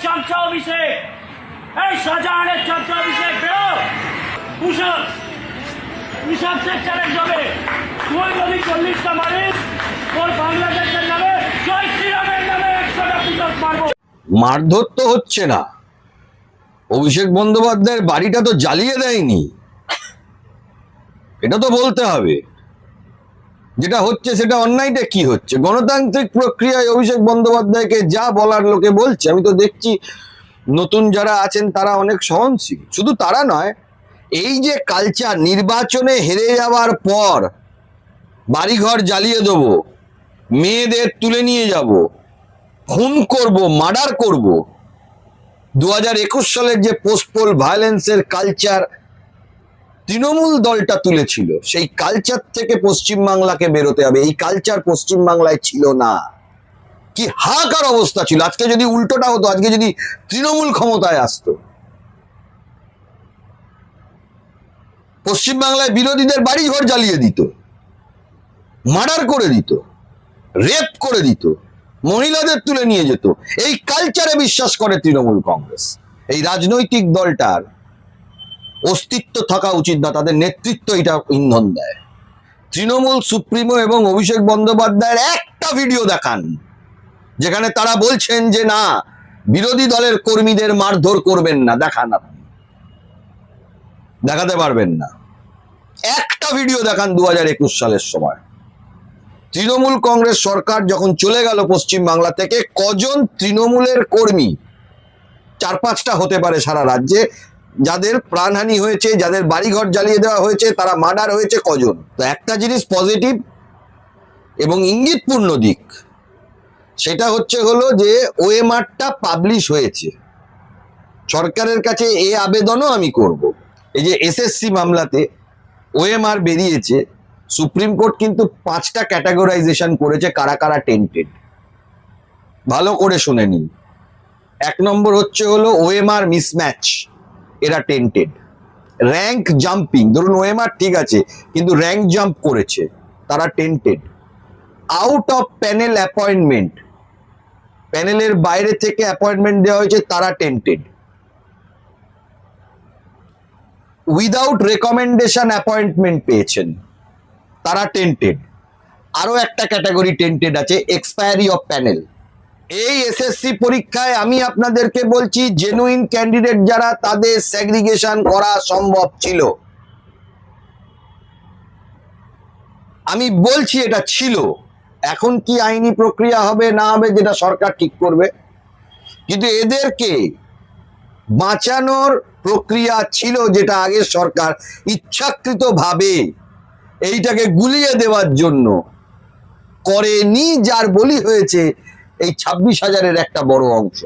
চামচা অভিষেক, এই শাহজাহানের চামচা অভিষেক বেরো। ঋষভ শেখ চ্যালেঞ্জ হবে, তুই যদি 40টা মারিস তোর বাংলাদেশের নামে জয় শ্রীরামের নামে 100টা পুজো মারবো। মারধর তো হচ্ছে না, অভিষেক বন্দ্যোপাধ্যায়ের বাড়িটা তো জ্বালিয়ে দেয়নি, এটা তো বলতে হবে। যেটা হচ্ছে সেটা অন্যায়টা কি হচ্ছে? গণতান্ত্রিক প্রক্রিয়ায় অভিষেক বন্দ্যোপাধ্যায়কে যা বলার লোকে বলছে। আমি তো দেখছি নতুন যারা আছেন তারা অনেক সহনশীল। শুধু তারা নয়, এই যে কালচার, নির্বাচনে হেরে যাওয়ার পর বাড়িঘর জ্বালিয়ে দেবো, মেয়েদের তুলে নিয়ে যাব, খুন করব, মার্ডার করব, 2021 সালের যে পোস্টপোল ভায়োলেন্সের কালচার তৃণমূল দলটা তুলেছিল, সেই কালচার থেকে পশ্চিমবাংলাকে বেরোতে হবে। এই কালচার পশ্চিমবাংলায় ছিল না। কি হাহাকার অবস্থা ছিল। আজকে যদি উল্টোটা হতো, আজকে যদি তৃণমূল ক্ষমতায় আসতো, পশ্চিমবাংলায় বিরোধীদের বাড়ি ঘর জ্বালিয়ে দিত, মার্ডার করে দিত, রেপ করে দিত, মহিলাদের তুলে নিয়ে যেত। এই কালচারে বিশ্বাস করে তৃণমূল কংগ্রেস। এই রাজনৈতিক দলটার অস্তিত্ব থাকা উচিত না, তাদের নেতৃত্ব এটা ইন্ধন দেয়। তৃণমূল সুপ্রিমো এবং অভিষেক বন্দ্যোপাধ্যায়ের একটা ভিডিও দেখান যেখানে তারা বলছেন যে না, বিরোধী দলের কর্মীদের মারধর করবেন না। দেখান, আপনি দেখাতে পারবেন না। একটা ভিডিও দেখান 2021 সালের সময়। তৃণমূল কংগ্রেস সরকার যখন চলে গেল পশ্চিম বাংলা থেকে, কজন তৃণমূলের কর্মী, 4-5টা হতে পারে সারা রাজ্যে, যাদের প্রাণহানি হয়েছে, যাদের বাড়িঘর জ্বালিয়ে দেওয়া হয়েছে, তারা মার্ডার হয়েছে, কজন? তো একটা জিনিস পজিটিভ এবং ইঙ্গিতপূর্ণ দিক, সেটা হলো যে ওএমআরটা পাবলিশ হয়েছে। সরকারের কাছে এই আবেদনও আমি করব। এই যে এসএসসি মামলাতে ওএমআর বেরিয়েছে, সুপ্রিম কোর্ট কিন্তু 5টা ক্যাটাগরাইজেশন করেছে কারা কারা টেন্টেড। ভালো করে শুনে নিন। 1 নম্বর হলো ওএমআর মিসম্যাচ, এরা টেন্টেড। র্যাঙ্ক জাম্পিং, ধরুন ওএমআর ঠিক আছে কিন্তু র্যাঙ্ক জাম্প করেছে, তারা tainted. Out of panel appointment, প্যানেলের বাইরে থেকে অ্যাপয়েন্টমেন্ট দেওয়া হয়েছে, তারা টেন্টেড। উইদাউট রেকমেন্ডেশন অ্যাপয়েন্টমেন্ট পেয়েছেন, তারা টেন্টেড। আরো একটা ক্যাটাগরি টেন্টেড আছে, এক্সপায়ারি অফ প্যানেল। এই এসএসসি পরীক্ষায় আমি আপনাদেরকে বলছি, জেনুইন ক্যান্ডিডেট যারা, তাদের সেগ্রিগেশন করা সম্ভব ছিল। আমি বলছি এটা ছিল। এখন কি আইনি প্রক্রিয়া হবে না হবে যেটা সরকার ঠিক করবে, কিন্তু এদেরকে বাঁচানোর প্রক্রিয়া ছিল, যেটা আগের সরকার ইচ্ছাকৃতভাবে এইটাকে গুলিয়ে দেওয়ার জন্য করেনি, যার বলি হয়েছে এই 26,000-এর একটা বড় অংশ।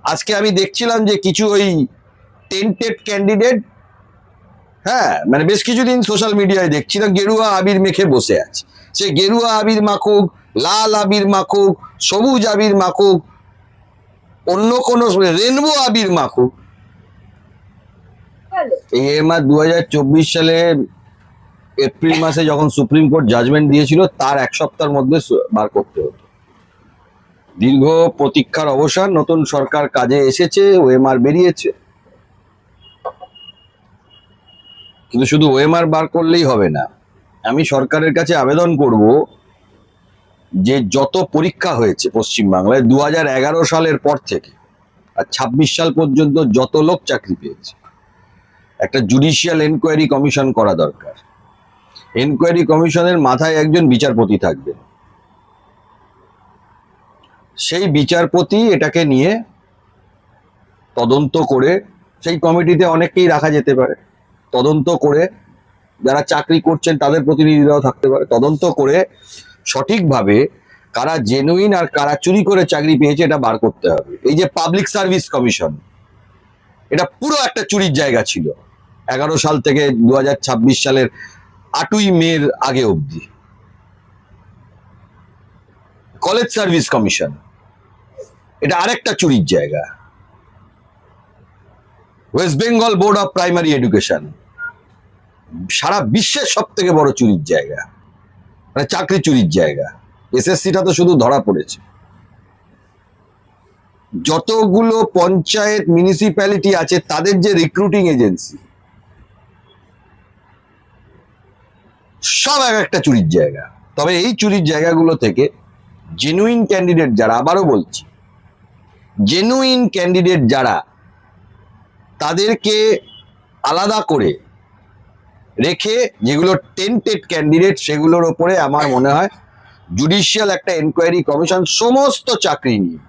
আজকে আমি দেখছিলাম যে কিছু ওই টেন্টেড ক্যান্ডিডেট, হ্যাঁ মানে বেশ কিছুদিন সোশ্যাল মিডিয়ায় দেখছিলাম, গেরুয়া আবির মেখে বসে আছে। সে গেরুয়া আবির মাখুক, লাল আবির মাখুক, সবুজ আবির মাখুক, অন্য কোনো রেনবো আবির মাখুক, এই এমআর 2024 সালে এপ্রিল মাসে যখন সুপ্রিম কোর্ট জাজমেন্ট দিয়েছিল, তার 1 সপ্তাহের মধ্যে বার করতে হতো। দীর্ঘ প্রতীক্ষার অবসান, নতুন সরকার কাজে এসেছে, ওএমআর বেরিয়েছে। কিন্তু শুধু ওএমআর বার করলেই হবে না। আমি সরকারের কাছে আবেদন করব যে যত পরীক্ষা হয়েছে পশ্চিমবাংলায় 2011 সালের পর থেকে আর 26 সাল পর্যন্ত যত লোক চাকরি পেয়েছে, একটা জুডিশিয়াল এনকোয়ারি কমিশন করা দরকার। এনকোয়ারি কমিশনের মাথায় একজন বিচারপতি থাকবেন। সেই বিচারপতি এটাকে নিয়ে তদন্ত করে, সেই কমিটিতে অনেককেই রাখা যেতে পারে, তদন্ত করে, যারা চাকরি করছেন তাদের প্রতিনিধিরাও থাকতে পারে, তদন্ত করে সঠিকভাবে কারা জেনুইন আর কারা চুরি করে চাকরি পেয়েছে এটা বার করতে হবে। এই যে পাবলিক সার্ভিস কমিশন, এটা পুরো একটা চুরির জায়গা ছিল 11 সাল থেকে 2026 সালের 8ই মের আগে অবধি। কলেজ সার্ভিস কমিশন, এটা আরেকটা চুরির জায়গা। West Bengal board of primary education, সারা বিশ্বের সব থেকে বড় চুরির জায়গা, মানে চাকরি চুরির জায়গা। এসএসসিটা তো শুধু ধরা পড়েছে। যতগুলো পঞ্চায়েত মিউনিসিপ্যালিটি আছে তাদের যে রিক্রুটিং এজেন্সি, সব এক একটা চুরির জায়গা। তবে এই চুরির জায়গাগুলো থেকে জেনুইন ক্যান্ডিডেট যারা, আবারও বলছি, জেনুইন ক্যান্ডিডেট যারা, তাদেরকে আলাদা করে রেখে যেগুলো টেন্টেড ক্যান্ডিডেট সেগুলোর ওপরে আমার মনে হয় জুডিশিয়াল একটা এনকোয়ারি কমিশন সমস্ত চাকরি নিয়ে।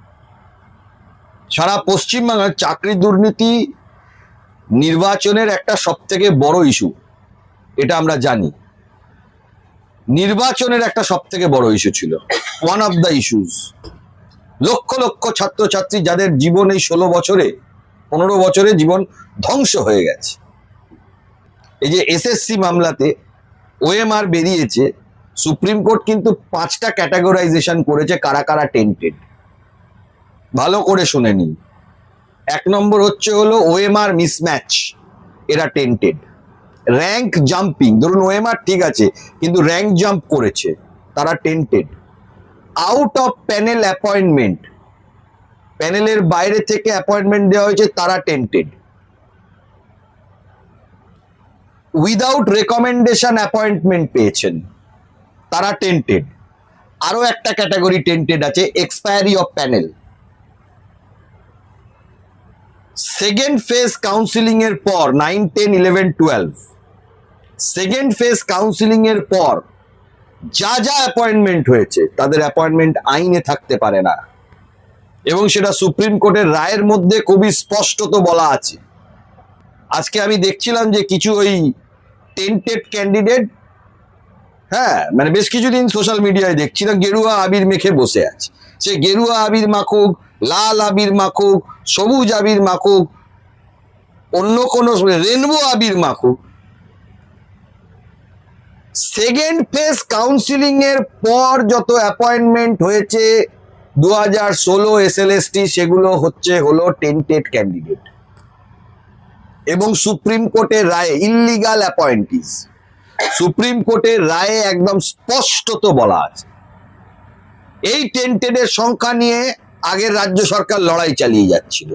সারা পশ্চিমবাংলার চাকরি দুর্নীতি নির্বাচনের একটা সবথেকে বড় ইস্যু, এটা আমরা জানি। নির্বাচনের একটা সবথেকে বড় ইস্যু ছিল, one of the issues. Lakh lakh ছাত্রছাত্রী যাদের জীবন এই 16 বছরে 15 বছরে জীবন ধ্বংস হয়ে গেছে। এই যে এসএসসি মামলাতে ওএমআর বেরিয়েছে, সুপ্রিম কোর্ট কিন্তু 5টা ক্যাটাগরাইজেশন করেছে কারা কারা টেন্টেড। ভালো করে শুনে নিন। 1 নম্বর হচ্ছে হলো ওএমআর মিসম্যাচ, এরা টেন্টেড। র্যাঙ্ক জাম্পিং, ধরুন ওএমআর ঠিক আছে কিন্তু র্যাঙ্ক জাম্প করেছে, তারা tainted. Out of panel appointment, প্যানেলের বাইরে থেকে অ্যাপয়েন্টমেন্ট দেওয়া হয়েছে, তারা টেন্টেড। উইদাউট রেকমেন্ডেশন অ্যাপয়েন্টমেন্ট পেয়েছেন, তারা টেন্টেড। আরো একটা ক্যাটাগরি টেন্টেড আছে, expiry of panel. Second phase counselling এর পর 9, 10, 11, 12 সেকেন্ড ফেজ কাউন্সিলিং এর পর যা যা অ্যাপয়েন্টমেন্ট হয়েছে তাদের অ্যাপয়েন্টমেন্ট আইনে থাকতে পারে না, এবং সেটা সুপ্রিম কোর্টের রায়ের মধ্যে খুবই স্পষ্টত বলা আছে। আজকে আমি দেখছিলাম যে কিছু ওই টেন্টেড ক্যান্ডিডেট, হ্যাঁ মানে বেশ কিছুদিন সোশ্যাল মিডিয়ায় দেখছিলাম গেরুয়া আবির মেখে বসে আছে। সে গেরুয়া আবির মাখুক, লাল আবির মাখুক, সবুজ আবির মাখুক, অন্য কোনো রেনবো আবির মাখুক, সেকেন্ড ফেজ কাউন্সিলিং এর পর যত অ্যাপয়েন্টমেন্ট হয়েছে 2016 এসএলএসটি, সেগুলো হলো টেন্টেড ক্যান্ডিডেট। এবং সুপ্রিম কোর্টের রায়ে ইল্লিগাল অ্যাপয়েন্টিস, সুপ্রিম কোর্টের রায়ে একদম স্পষ্টত বলা আছে। এই টেন্টেডের সংখ্যা নিয়ে আগের রাজ্য সরকার লড়াই চালিয়ে যাচ্ছিল।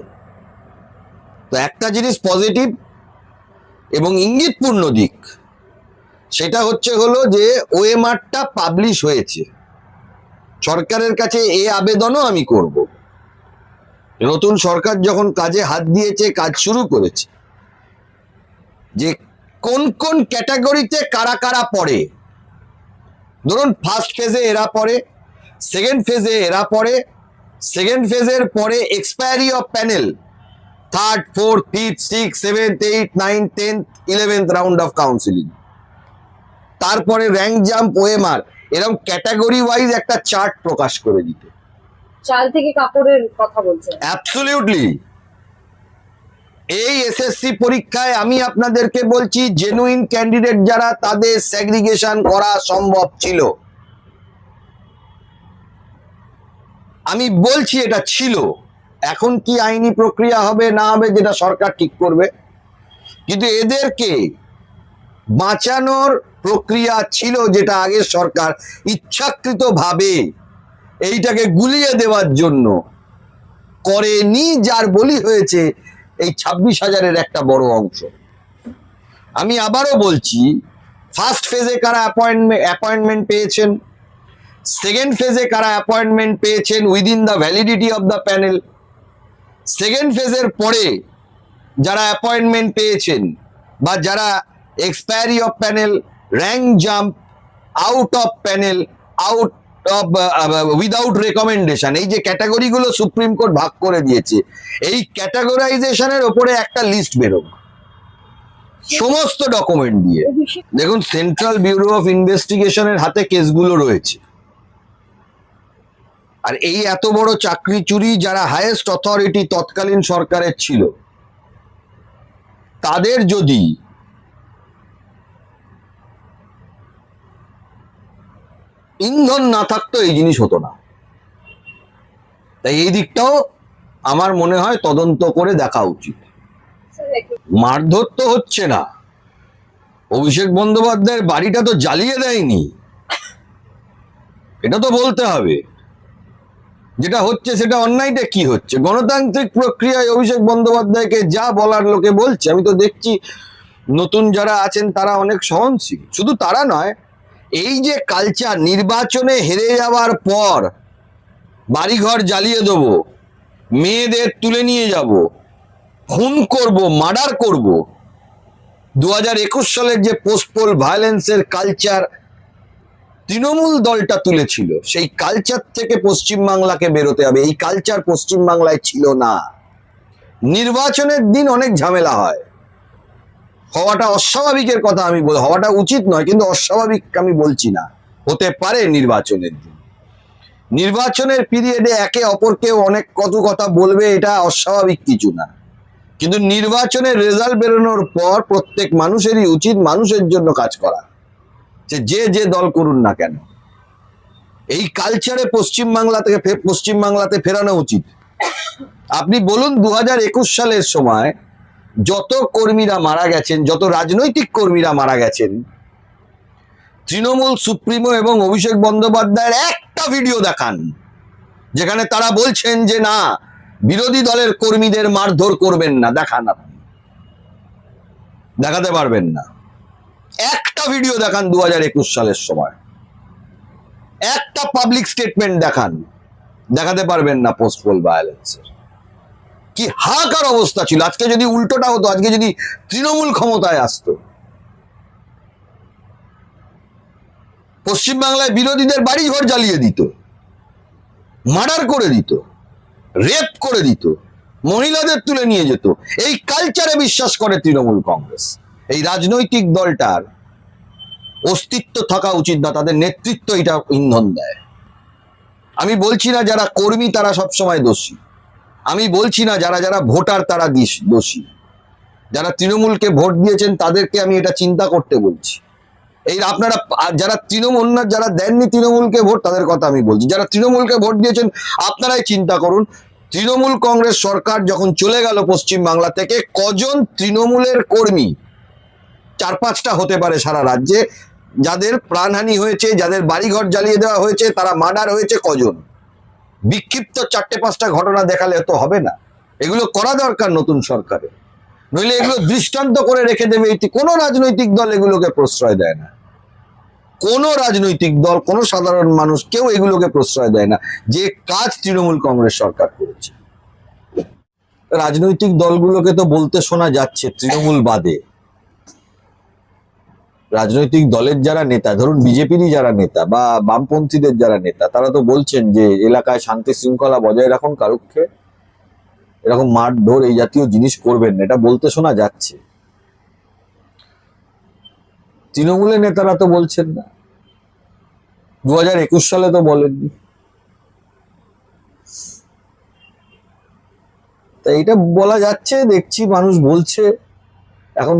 তো একটা জিনিস পজিটিভ এবং ইঙ্গিতপূর্ণ দিক, সেটা হলো যে ওএমআরটা পাবলিশ হয়েছে। সরকারের কাছে এই আবেদনও আমি করব, নতুন সরকার যখন কাজে হাত দিয়েছে, কাজ শুরু করেছে, যে কোন কোন ক্যাটাগরিতে কারা কারা পড়ে। ধরুন ফার্স্ট ফেজে এরা পড়ে, সেকেন্ড ফেজে এরা পড়ে, সেকেন্ড ফেজের পরে expiry of panel, 3rd, 4th, 5th, 6th, 7th, 8th, 9th, 10th, 11th round of counselling, তারপরে র্যাঙ্ক জাম্প, ওএমআর, এরকম ক্যাটাগরি ওয়াইজ একটা চার্ট প্রকাশ করে দিতে। চাল থেকে কাপড়ের কথা বলছেন? অ্যাবসলিউটলি। এই এসএসসি পরীক্ষায় আমি আপনাদেরকে বলছি, জেনুইন ক্যান্ডিডেট যারা, তাদের সেগ্রিগেশন করা সম্ভব ছিল। আমি বলছি এটা ছিল। এখন কি আইনি প্রক্রিয়া হবে না হবে যেটা সরকার ঠিক করবে, কিন্তু এদেরকে বাঁচানোর প্রক্রিয়া ছিল, যেটা আগের সরকার ইচ্ছাকৃতভাবে এইটাকে গুলিয়ে দেওয়ার জন্য করেনি, যার বলি হয়েছে এই 26,000-এর একটা বড় অংশ। আমি আবারও বলছি, ফার্স্ট ফেজে কারা অ্যাপয়েন্টমেন্ট পেয়েছেন, সেকেন্ড ফেজে কারা অ্যাপয়েন্টমেন্ট পেয়েছেন within the validity of the panel, second ফেজের পরে যারা অ্যাপয়েন্টমেন্ট পেয়েছেন বা যারা expiry of panel, rank jump, out of panel, out of without recommendation, এই যে ক্যাটাগরিগুলো সুপ্রিম কোর্ট ভাগ করে দিয়েছে, এই ক্যাটাগরাইজেশনের ওপরে একটা লিস্ট বেরোক সমস্ত ডকুমেন্ট দিয়ে। দেখুন, সেন্ট্রাল ব্যুরো অফ ইনভেস্টিগেশনের হাতে কেসগুলো রয়েছে, আর এই এত বড় চাকরি চুরি যারা হাইয়েস্ট অথরিটি তৎকালীন সরকারের ছিল, তাদের যদি ইন্ধন না থাকতো এই জিনিস হতো না। তাই এই দিকটাও আমার মনে হয় তদন্ত করে দেখা উচিত। মারধর তো হচ্ছে না, অভিষেক বন্দ্যোপাধ্যায়ের বাড়িটা তো জ্বালিয়ে দেয়নি, এটা তো বলতে হবে। যেটা হচ্ছে সেটা অন্যায়টা কি হচ্ছে? গণতান্ত্রিক প্রক্রিয়ায় অভিষেক বন্দ্যোপাধ্যায়কে যা বলার লোকে বলছে। আমি তো দেখছি নতুন যারা আছেন তারা অনেক সহনশীল। শুধু তারা নয়, এই যে কালচার, নির্বাচনে হেরে যাওয়ার পর বাড়িঘর জ্বালিয়ে দেবো, মেয়েদের তুলে নিয়ে যাব, খুন করব, মার্ডার করব, 2021 সালের যে পোস্টপোল ভায়োলেন্সের কালচার তৃণমূল দলটা তুলেছিল, সেই কালচার থেকে পশ্চিমবাংলাকে বেরোতে হবে। এই কালচার পশ্চিমবাংলায় ছিল না। নির্বাচনের দিন অনেক ঝামেলা হয়, হওয়াটা অস্বাভাবিকের কথা আমি বল, হওয়াটা উচিত নয়, কিন্তু অস্বাভাবিক আমি বলছি না, হতে পারে নির্বাচনের দিন। নির্বাচনের পিরিয়ডে একে অপরকে অনেক কত কথা বলবে, এটা অস্বাভাবিক কিছু না। কিন্তু নির্বাচনের রেজাল্ট বেরোনোর পর প্রত্যেক মানুষেরই উচিত মানুষের জন্য কাজ করা, যে যে দল করুন না কেন। এই কালচারে পশ্চিমবাংলাতে ফেরানো উচিত। আপনি বলুন 2021 সালের সময় যত কর্মীরা মারা গেছেন, যত রাজনৈতিক কর্মীরা মারা গেছেন, তৃণমূল সুপ্রিমো এবং অভিষেক বন্দ্যোপাধ্যায়ের একটা ভিডিও দেখান যেখানে তারা বলছেন যে না, বিরোধী দলের কর্মীদের মারধর করবেন না। দেখান, আপনি দেখাতে পারবেন না। একটা ভিডিও দেখান 2021 সালের সময়, একটা পাবলিক স্টেটমেন্ট দেখান, দেখাতে পারবেন না। পোস্টপোল ভায়োলেন্সের কি হাহাকার অবস্থা ছিল। আজকে যদি উল্টোটা হতো, আজকে যদি তৃণমূল ক্ষমতায় আসতো, পশ্চিমবাংলায় বিরোধীদের বাড়ি ঘর জ্বালিয়ে দিত, মার্ডার করে দিত, রেপ করে দিত, মহিলাদের তুলে নিয়ে যেত। এই কালচারে বিশ্বাস করে তৃণমূল কংগ্রেস। এই রাজনৈতিক দলটার অস্তিত্ব থাকা উচিত না, তাদের নেতৃত্ব এটা ইন্ধন দেয়। আমি বলছি না যারা কর্মী তারা সবসময় দোষী, আমি বলছি না যারা যারা ভোটার তারা দোষী। যারা তৃণমূলকে ভোট দিয়েছেন তাদেরকে আমি এটা চিন্তা করতে বলছি। এই আপনারা যারা তৃণমূল না, যারা দেননি তৃণমূলকে ভোট, তাদের কথা আমি বলছি। যারা তৃণমূলকে ভোট দিয়েছেন আপনারাই চিন্তা করুন, তৃণমূল কংগ্রেস সরকার যখন চলে গেল পশ্চিমবাংলা থেকে, কজন তৃণমূলের কর্মী, 4-5টা হতে পারে সারা রাজ্যে, যাদের প্রাণহানি হয়েছে, যাদের বাড়িঘর জ্বালিয়ে দেওয়া হয়েছে, তারা মার্ডার হয়েছে, কজন? বিক্ষিপ্ত 4-5টা ঘটনা দেখালে তো হবে না। এগুলো করা দরকার নতুন সরকারে, নইলে এগুলো দৃষ্টান্ত করে রেখে দেবে। কোনো রাজনৈতিক দল এগুলোকে প্রশ্রয় দেয় না, কোনো রাজনৈতিক দল, কোনো সাধারণ মানুষ, কেউ এগুলোকে প্রশ্রয় দেয় না, যে কাজ তৃণমূল কংগ্রেস সরকার করেছে। রাজনৈতিক দলগুলোকে তো বলতে শোনা যাচ্ছে, তৃণমূল বাদে রাজনৈতিক দলের যারা নেতা, ধরুন বিজেপিরই যারা নেতা বা বামপন্থীদের যারা নেতা, তারা তো বলছেন যে এলাকায় শান্তি শৃঙ্খলা বজায় রাখুন, কারুকে এরকম মারধর এই জাতীয় জিনিস করবেন না, এটা বলতে শোনা যাচ্ছে। তৃণমূলের নেতারা তো বলছেন না, 2021 সালে তো বলেননি। তা এটা বলা যাচ্ছে, দেখছি মানুষ বলছে, এখন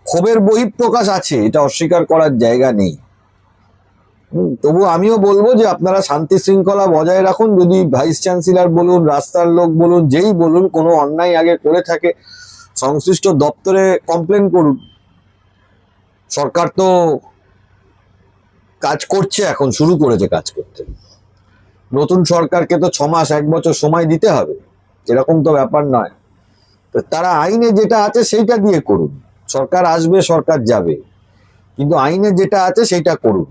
ক্ষোভের বহিঃপ্রকাশ আছে, এটা অস্বীকার করার জায়গা নেই। তবু আমিও বলবো যে আপনারা শান্তি শৃঙ্খলা বজায় রাখুন। যদি ভাইস চ্যান্সেলর বলুন, রাস্তার লোক বলুন, যেই বলুন, কোনো অন্যায় আগে করে থাকে সংশ্লিষ্ট দপ্তরে কমপ্লেন করুন। সরকার তো কাজ করছে, এখন শুরু করেছে কাজ করতে। নতুন সরকারকে তো 6 মাস 1 বছর সময় দিতে হবে, এরকম তো ব্যাপার নয়। তো তারা আইনে যেটা আছে সেইটা দিয়ে করুন। সরকার আসবে, সরকার যাবে, কিন্তু আইনে যেটা আছে সেইটা করুন।